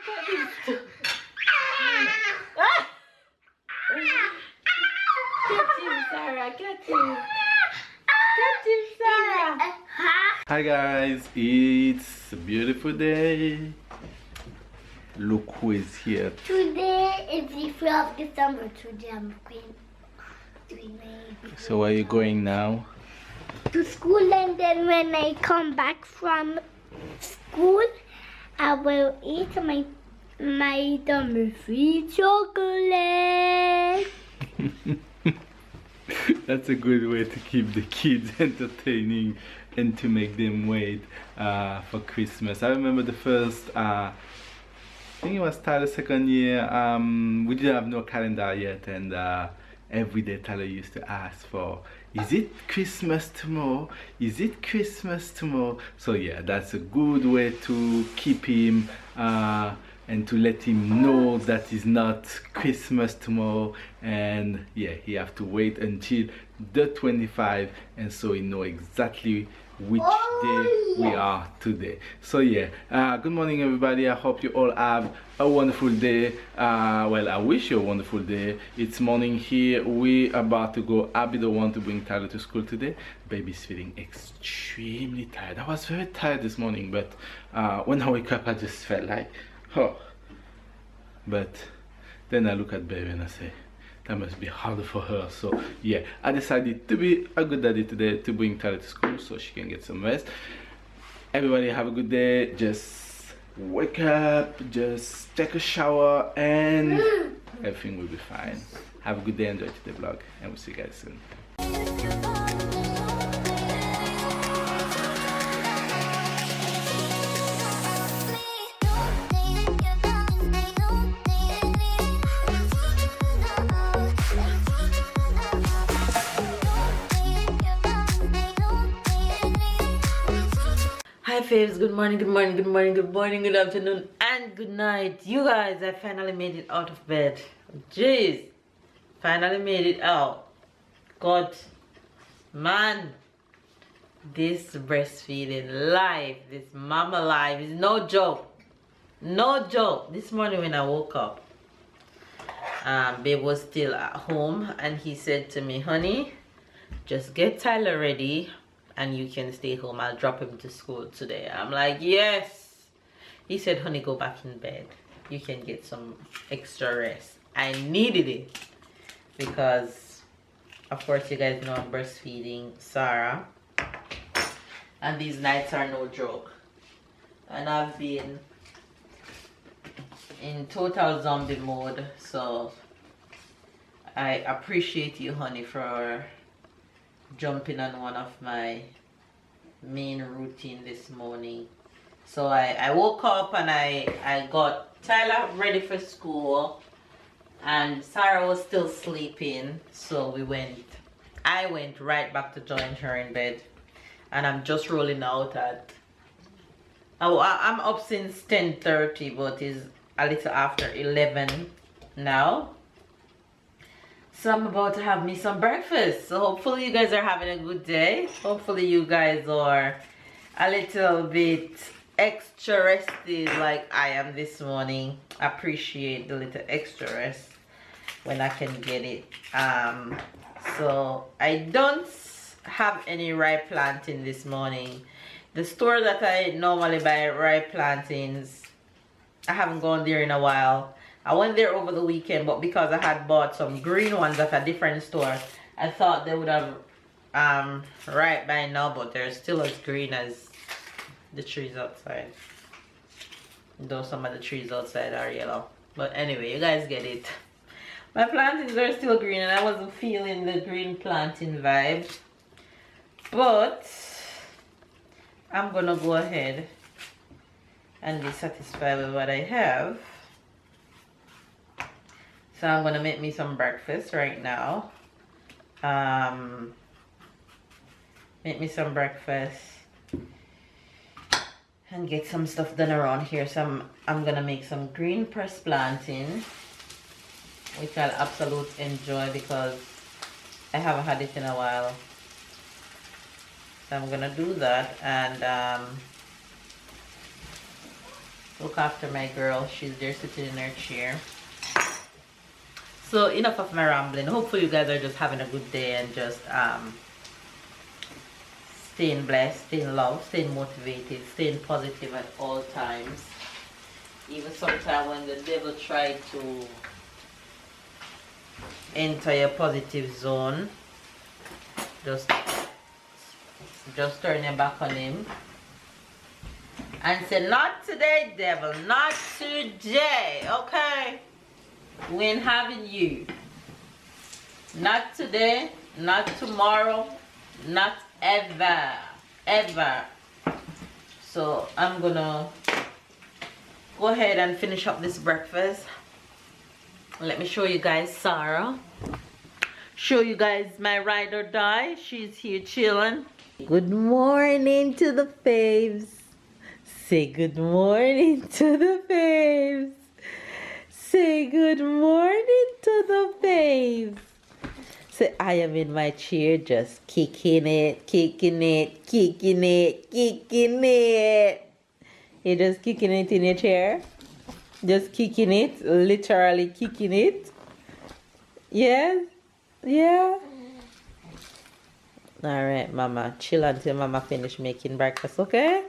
Ah! Get him, Sarah. Get him. Get him, Sarah. Hi guys, it's a beautiful day. Look who is here. Today is the 3rd of December. Today I'm doing my So where are you going now? to school, and then when I come back from school, I will eat my dummy-free chocolate. That's a good way to keep the kids entertaining and to make them wait for Christmas. I remember the first, I think it was Tyler's second year, we didn't have no calendar yet, and every day Tyler used to ask for, is it Christmas tomorrow? Is it Christmas tomorrow? So yeah, that's a good way to keep him and to let him know that it's not Christmas tomorrow, and yeah, he have to wait until the 25, and so he know exactly which day we are today. So yeah, good morning everybody. I hope you all have a wonderful day. Well, I wish you a wonderful day. It's morning here. We about to go. I'll be the one to bring Tyler to school today. Baby's feeling extremely tired. I was very tired this morning, but when I wake up I just felt like, oh. But then I look at baby and I say, that must be harder for her. So yeah, I decided to be a good daddy today, to bring Tyler to school so she can get some rest. Everybody have a good day. Just wake up, just take a shower, and everything will be fine. Have a good day, enjoy today's vlog, and we'll see you guys soon. Hi faves, good morning, good morning, good morning, good morning, good afternoon, and good night. You guys, I finally made it out of bed. Jeez, finally made it out. God, man, this breastfeeding life, this mama life is no joke. No joke. This morning when I woke up, babe was still at home, and he said to me, honey, just get Tyler ready and you can stay home. I'll drop him to school today. I'm like, yes. He said, honey, go back in bed. You can get some extra rest. I needed it because, of course, you guys know I'm breastfeeding Sarah, and these nights are no joke. And I've been in total zombie mode, so I appreciate you, honey, for jumping on one of my main routine this morning. So I woke up and I got Tyler ready for school, and Sarah was still sleeping, so I went right back to join her in bed, and I'm just rolling out at, I'm up since 10:30, but it's a little after 11 now. So I'm about to have me some breakfast. So hopefully you guys are having a good day. Hopefully you guys are a little bit extra rested like I am this morning. I appreciate the little extra rest when I can get it. So I don't have any ripe plantain this morning. The store that I normally buy ripe plantains, I haven't gone there in a while. I went there over the weekend, but because I had bought some green ones at a different store, I thought they would have ripe by now, but they're still as green as the trees outside. Though some of the trees outside are yellow. But anyway, you guys get it. My plantains are still green, and I wasn't feeling the green plantain vibe. But I'm gonna go ahead and be satisfied with what I have. So I'm gonna make me some breakfast right now. Make me some breakfast and get some stuff done around here. So I'm gonna make some green pressed plantain, which I'll absolutely enjoy because I haven't had it in a while. So I'm gonna do that, and look after my girl. She's there sitting in her chair. So enough of my rambling. Hopefully you guys are just having a good day and just staying blessed, staying loved, staying motivated, staying positive at all times. Even sometimes when the devil tries to enter your positive zone, just turn your back on him and say, not today, devil, not today, okay? We ain't having you. Not today, not tomorrow, not ever. So I'm gonna go ahead and finish up this breakfast. Let me show you guys Sarah. Show you guys my ride or die. She's here chilling. Good morning to the faves. Say good morning to the faves. Say good morning to the faves. Say I am in my chair just kicking it. You're just kicking it in your chair? Just kicking it? Literally kicking it? Yes? Yeah? Alright, Mama. Chill until Mama finish making breakfast, okay?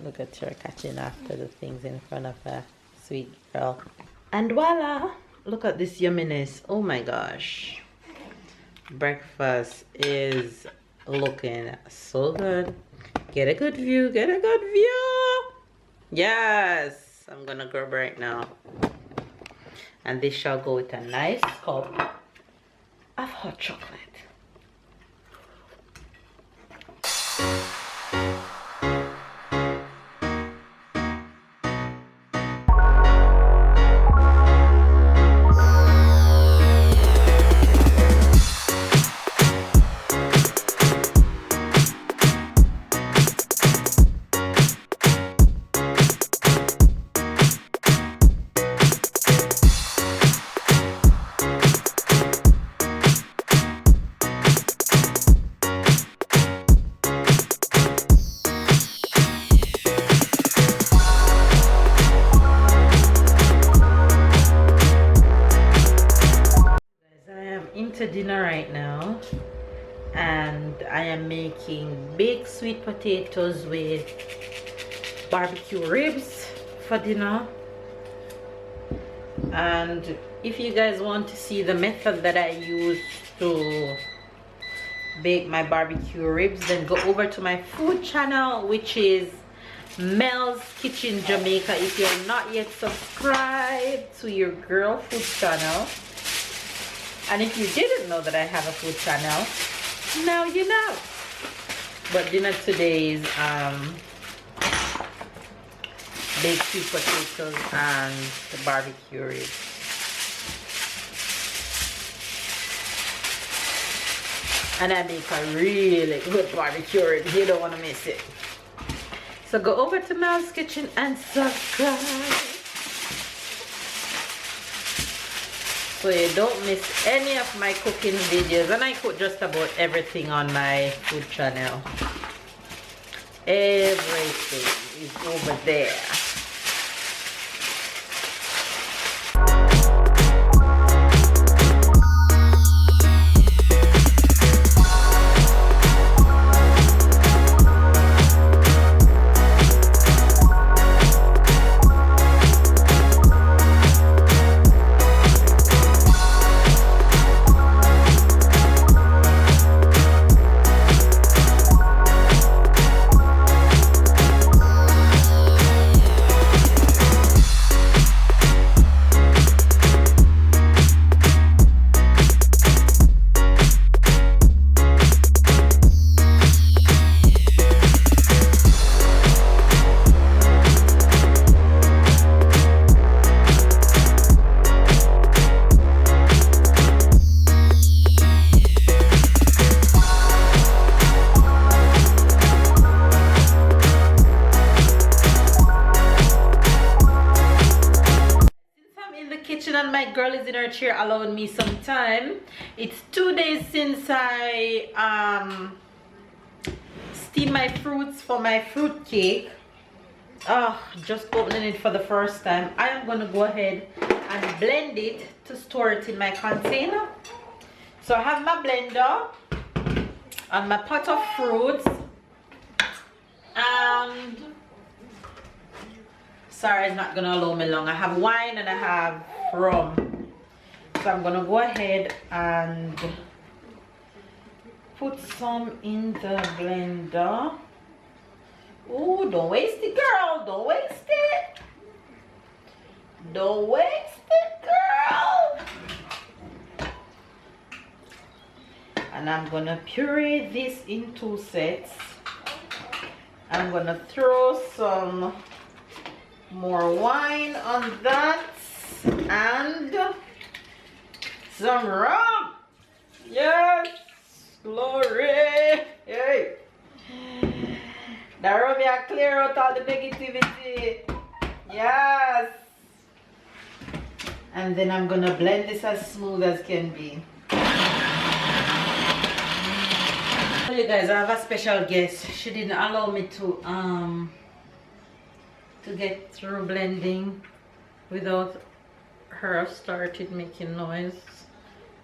Look at her catching after the things in front of her. Sweet girl. And voila! Look at this yumminess. Oh my gosh. Breakfast is looking so good. Get a good view. Get a good view. Yes. I'm gonna grab right now. And this shall go with a nice cup of hot chocolate. To dinner right now, and I am making baked sweet potatoes with barbecue ribs for dinner. And if you guys want to see the method that I use to bake my barbecue ribs, then go over to my food channel, which is Mel's Kitchen Jamaica. If you're not yet subscribed to your girl food channel, and if you didn't know that I have a food channel, now you know. But dinner today is baked sweet potatoes and the barbecue ribs. And I make a really good barbecue ribs. You don't want to miss it. So go over to Mel's Kitchen and subscribe, so you don't miss any of my cooking videos. And I cook just about everything on my food channel. Everything is over there. And my girl is in her chair allowing me some time. It's 2 days since I steamed my fruits for my fruit cake. just opening it for the first time. I am going to go ahead and blend it to store it in my container. So I have my blender and my pot of fruits, and sorry, it's not gonna allow me long. I have wine and I have rum, so I'm gonna go ahead and put some in the blender. Oh, don't waste it, girl. Don't waste it. Don't waste it, girl. And I'm gonna puree this in 2 sets. I'm gonna throw some more wine on that and some rum. Yes, glory. Hey, the rum will clear out all the negativity. Yes. And then I'm gonna blend this as smooth as can be. You guys, I have a special guest. She didn't allow me to get through blending without her started making noise,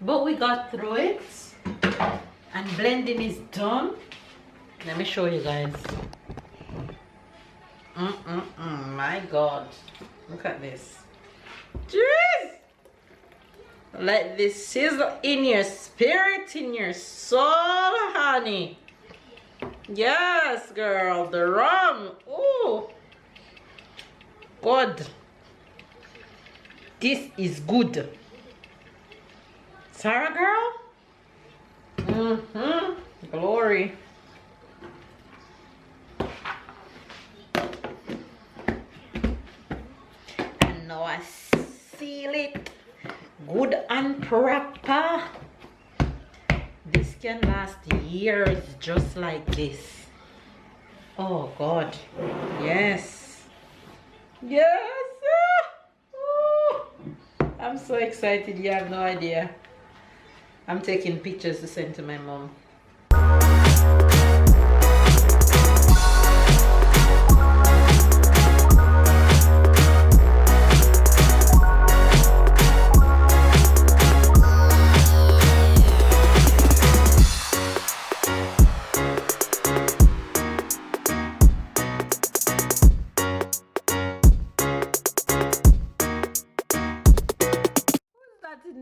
but we got through it and blending is done. Let me show you guys. My God, look at this. Jeez! Let this sizzle in your spirit, in your soul, honey. Yes, girl, the rum. Ooh, good. This is good. Sarah, girl. Glory. And now I seal it good and proper. This can last years just like this. Oh God, yes, yes. I'm so excited, you have no idea. I'm taking pictures to send to my mom.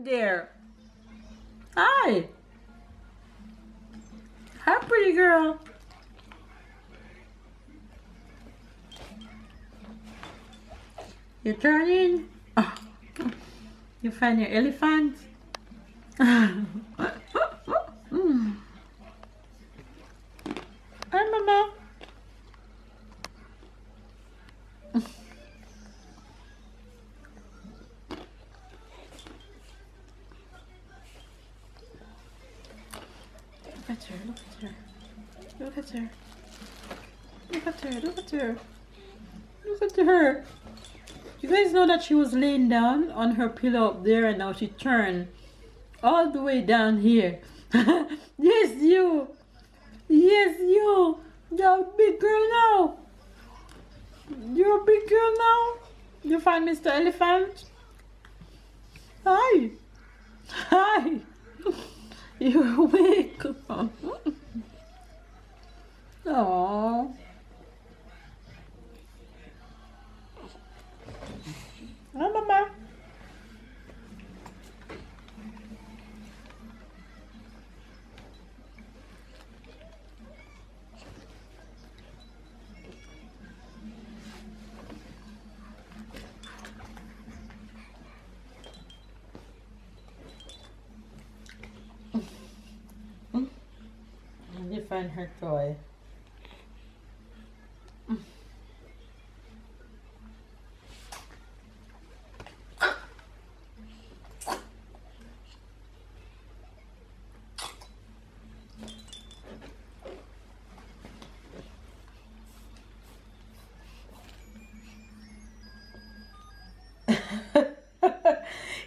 There. Hi. Hi, pretty girl. You turning? Oh. You find your elephant? Hi, Mama. Look at her, look at her. Look at her. Look at her, look at her. Look at her. You guys know that she was laying down on her pillow up there and now she turned all the way down here. Yes, you. Yes, you. You're a big girl now. You're a big girl now. You find Mr. Elephant? Hi. Hi. You're awake. Aww. Hi, Mama. Let me find her toy.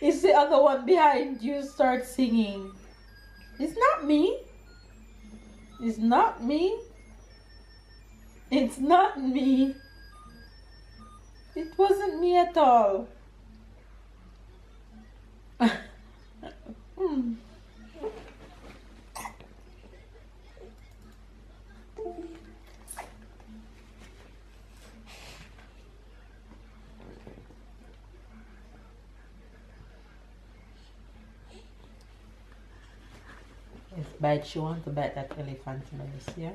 It's the other one behind you start singing. It's not me. It's not me. It's not me. It wasn't me at all. If bite, she want to bite that elephant nose, yeah?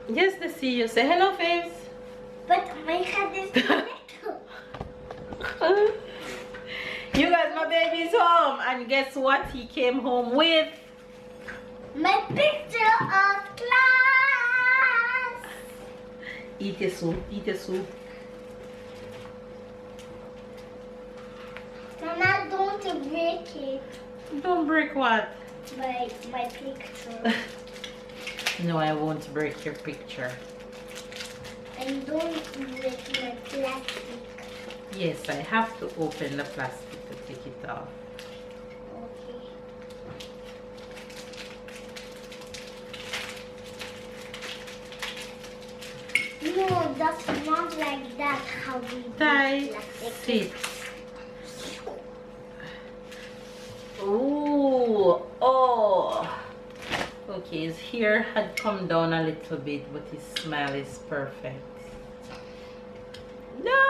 Yes, to see you. Say hello, Faves. But my head is little. You guys, my baby's home. And guess what he came home with? My picture of class. Eat your soup. Eat your soup. And I don't break it. Don't break what? My picture. No, I won't break your picture. And don't break my plastic. Yes, I have to open the plastic to take it off. Okay. No, that's not like that how we do Tie. plastic. Sit. Ooh, oh. Okay, his hair had come down a little bit, but his smile is perfect. No,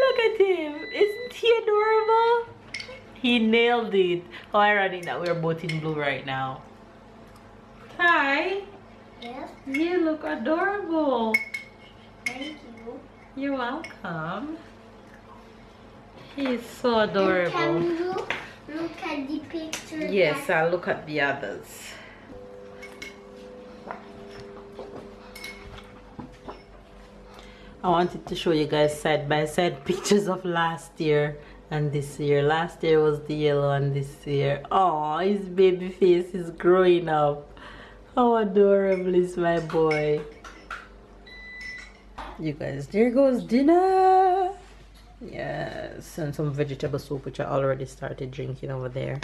look at him. Isn't he adorable? He nailed it. How ironic that we're both in blue right now. Hi. Yes, You look adorable. thank you. You're welcome. He's so And adorable. can you look at the picture? Yes, that- I'll look at the others. I wanted to show you guys side by side pictures of last year and this year. Last year was the yellow and this year. Oh, his baby face is growing up. How adorable is my boy. You guys, there goes dinner. Yes, and some vegetable soup which I already started drinking over there.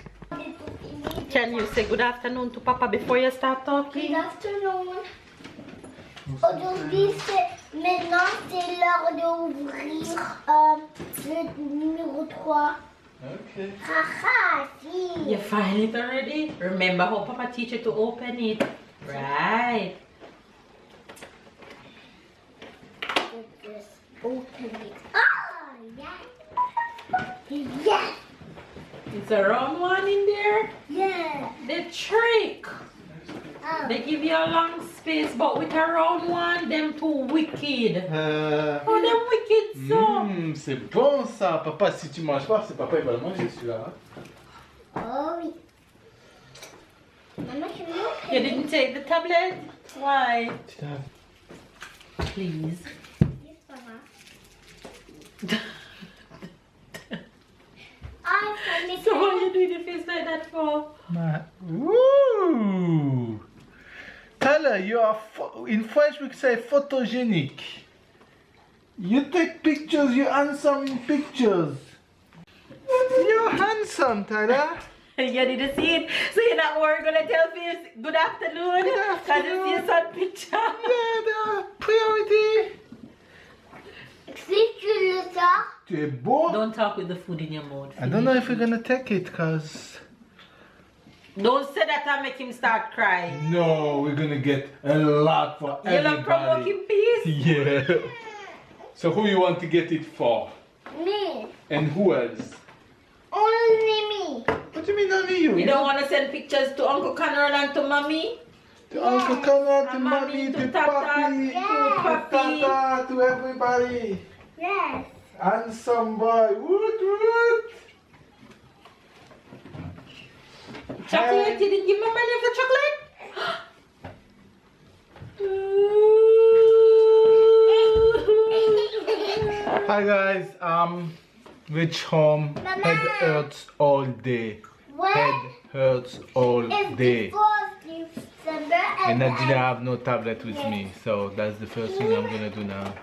Can you say good afternoon to Papa before you start Good talking? afternoon. Aujourd'hui, maintenant c'est l'heure d'ouvrir le numéro 3. Okay. Haha, si. You find it already? Remember how Papa teach you to open it? Right. Just open it. Ah, yes. Yes. Is a round one in there? Yeah. The trick. Oh. They give you a long space, but with a round one, them too wicked. Oh, them wicked so. C'est bon ça, papa. Si tu manges pas, c'est papa il va le manger celui-là. Oh, oui. Maman, can you You didn't take the tablet? Why? Putain. Please. Yes, Papa. I can make So why you doing the face like that for? Woo! Tyler, you are in French we say photogenic. You take pictures, you're handsome in pictures. You're handsome, Tyler. You didn't see it, so you're not worried gonna tell me good afternoon? Good Because you see afternoon. some picture. Yeah, the priority. Si tu le sors, Tu es beau. Don't talk with the food in your mouth. I don't know if we're gonna take it, cause Don't say that and make him start crying. no, we're gonna get a lot for You love provoking peace? Yeah. So who you want to get it for? me. And who else? Only me. But What do you mean only you? You don't want to send pictures to Uncle Conrad and to Mommy? To Uncle Conrad, to And Mommy, to Tata, Papi, Yes. to Papi. Tata, to everybody. Yes. Handsome boy. Woot woot. Chocolate? You didn't give me money for chocolate? Hi guys, reach home. Mama. Head hurts all day. Head hurts all It's day. the 4th December And I didn't have no tablet with me, so that's the first thing I'm gonna do now.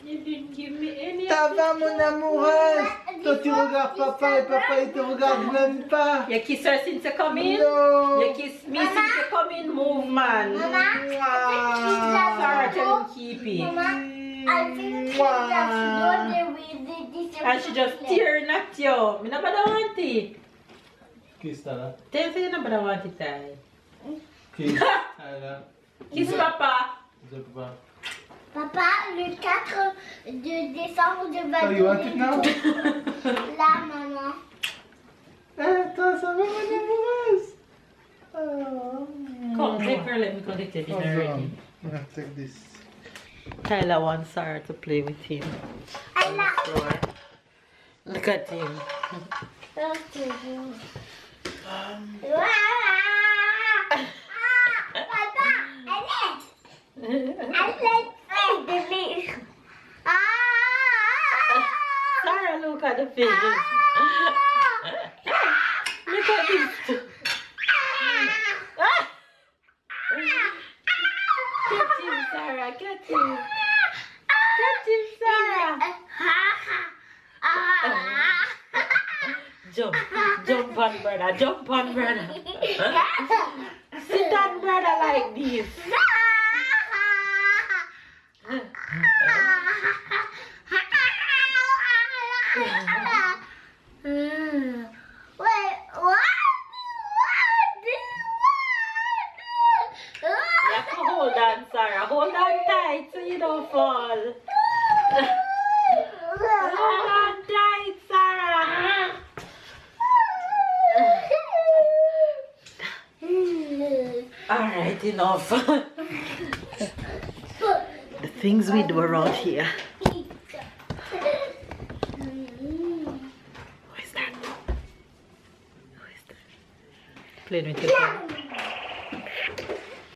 You didn't give me any. Ça va mon amoureuse? Toi tu regardes papa et papa il te regarde même pas. You kiss her since you come in? No. You kiss me since you come in? Move, man. Sarah, tell him keep it. Mama, I think that she And she just tearing at you. Me nobody want it. Kiss Tala. Tell her you nobody want it, Ty. Kiss Tala. Kiss Papa. Papa, le 4 de décembre, je vais Oh, you want it now? Là, maman. Toi ça va mon amoureuse? Oh. Come, take her, let me go get your dinner ready. Yeah, take this. Tyler wants Sarah to play with him. I On the floor. Look at him. Papa, Alex. Sarah, look at the face. Look at this. Get him, Sarah. Get him. Get him, Sarah. Jump. Jump on, brother. Jump on, brother. Sit on, brother, like this. You have to hold on, Sarah. Hold on tight so you don't fall. Hold on tight, Sarah. Alright, enough. The things we do around here. Who is that? Who is that? Playing with your phone.